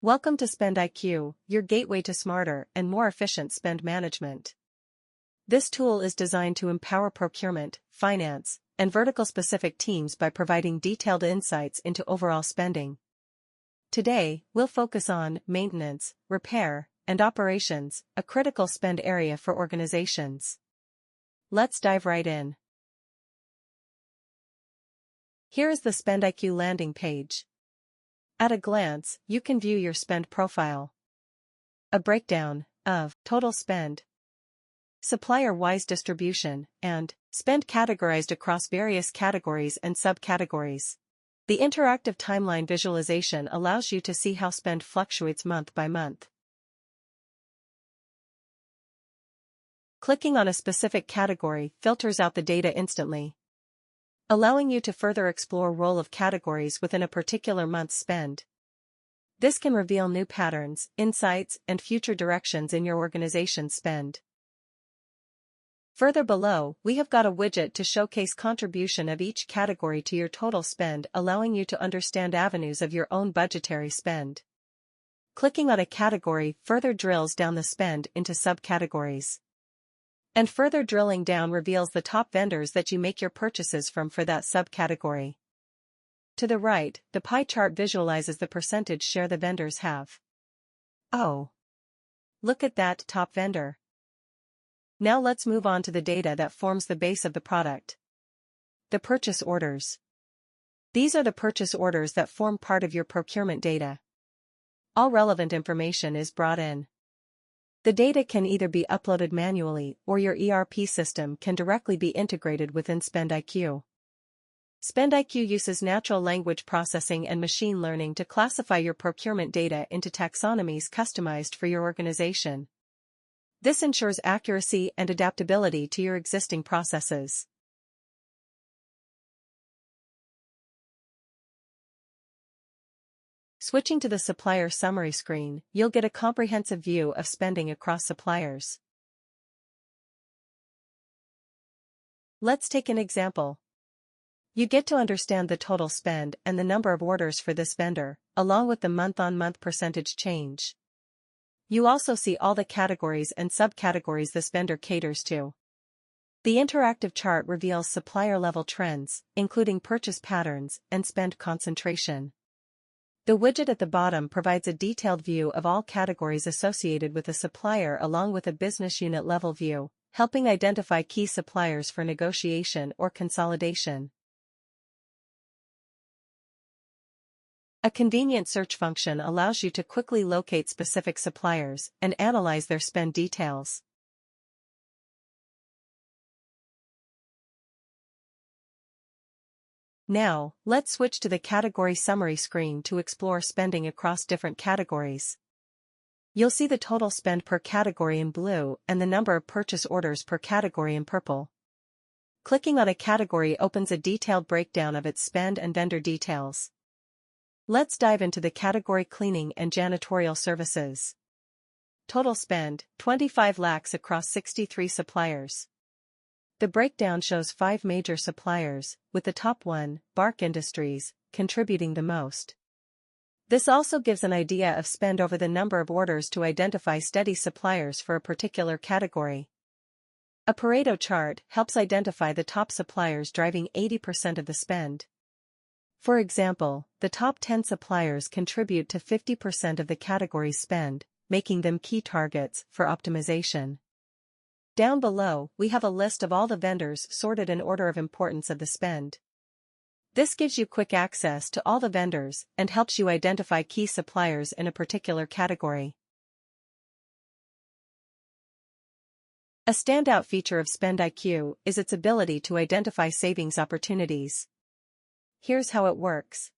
Welcome to SpendIQ, your gateway to smarter and more efficient spend management. This tool is designed to empower procurement, finance, and vertical-specific teams by providing detailed insights into overall spending. Today, we'll focus on maintenance, repair, and operations, a critical spend area for organizations. Let's dive right in. Here is the SpendIQ landing page. At a glance, you can view your spend profile. A breakdown of total spend, supplier-wise distribution, and spend categorized across various categories and subcategories. The interactive timeline visualization allows you to see how spend fluctuates month by month. Clicking on a specific category filters out the data instantly, allowing you to further explore role of categories within a particular month's spend. This can reveal new patterns, insights, and future directions in your organization's spend. Further below, we have got a widget to showcase contribution of each category to your total spend, allowing you to understand avenues of your own budgetary spend. Clicking on a category further drills down the spend into subcategories. And further drilling down reveals the top vendors that you make your purchases from for that subcategory. To the right, the pie chart visualizes the percentage share the vendors have. Oh! Look at that top vendor. Now let's move on to the data that forms the base of the product. The purchase orders. These are the purchase orders that form part of your procurement data. All relevant information is brought in. The data can either be uploaded manually or your ERP system can directly be integrated within SpendIQ. SpendIQ uses natural language processing and machine learning to classify your procurement data into taxonomies customized for your organization. This ensures accuracy and adaptability to your existing processes. Switching to the supplier summary screen, you'll get a comprehensive view of spending across suppliers. Let's take an example. You get to understand the total spend and the number of orders for this vendor, along with the month-on-month percentage change. You also see all the categories and subcategories this vendor caters to. The interactive chart reveals supplier-level trends, including purchase patterns and spend concentration. The widget at the bottom provides a detailed view of all categories associated with a supplier along with a business unit level view, helping identify key suppliers for negotiation or consolidation. A convenient search function allows you to quickly locate specific suppliers and analyze their spend details. Now, let's switch to the category summary screen to explore spending across different categories. You'll see the total spend per category in blue and the number of purchase orders per category in purple. Clicking on a category opens a detailed breakdown of its spend and vendor details. Let's dive into the category cleaning and janitorial services. Total spend, 25 lakhs across 63 suppliers. The breakdown shows 5 major suppliers, with the top one, Bark Industries, contributing the most. This also gives an idea of spend over the number of orders to identify steady suppliers for a particular category. A Pareto chart helps identify the top suppliers driving 80% of the spend. For example, the top 10 suppliers contribute to 50% of the category's spend, making them key targets for optimization. Down below, we have a list of all the vendors sorted in order of importance of the spend. This gives you quick access to all the vendors and helps you identify key suppliers in a particular category. A standout feature of SpendIQ is its ability to identify savings opportunities. Here's how it works.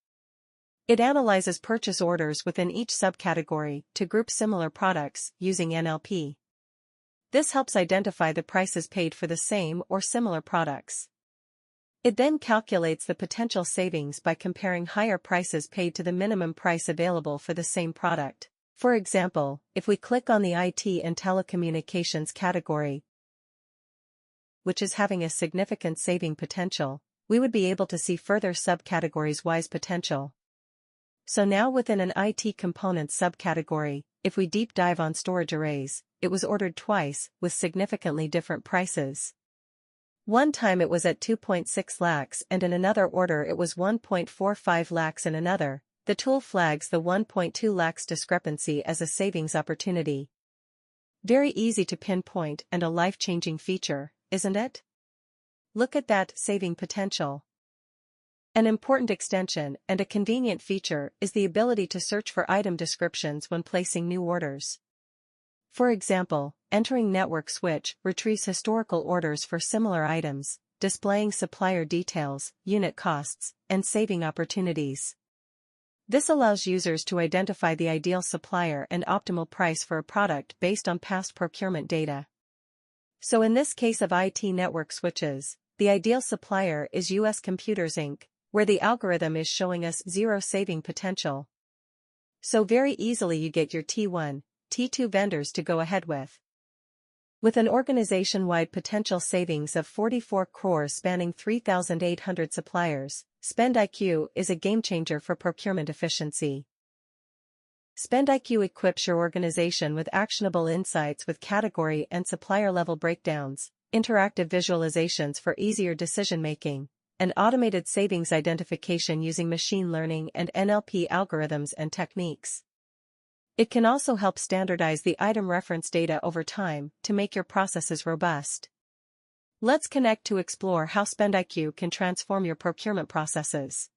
It analyzes purchase orders within each subcategory to group similar products using NLP. This helps identify the prices paid for the same or similar products. It then calculates the potential savings by comparing higher prices paid to the minimum price available for the same product. For example, if we click on the IT and telecommunications category, which is having a significant saving potential, we would be able to see further subcategories-wise potential. So now within an IT components subcategory, if we deep dive on storage arrays, it was ordered twice, with significantly different prices. One time it was at 2.6 lakhs and in another order it was 1.45 lakhs in another. The tool flags the 1.2 lakhs discrepancy as a savings opportunity. Very easy to pinpoint and a life-changing feature, isn't it? Look at that saving potential. An important extension and a convenient feature is the ability to search for item descriptions when placing new orders. For example, entering network switch retrieves historical orders for similar items, displaying supplier details, unit costs, and saving opportunities. This allows users to identify the ideal supplier and optimal price for a product based on past procurement data. So in this case of IT network switches, the ideal supplier is US Computers Inc., where the algorithm is showing us zero saving potential. So very easily you get your T1, T2 vendors to go ahead with. With an organization-wide potential savings of 44 crores spanning 3,800 suppliers, SpendIQ is a game-changer for procurement efficiency. SpendIQ equips your organization with actionable insights with category and supplier-level breakdowns, interactive visualizations for easier decision-making, and automated savings identification using machine learning and NLP algorithms and techniques. It can also help standardize the item reference data over time to make your processes robust. Let's connect to explore how SpendIQ can transform your procurement processes.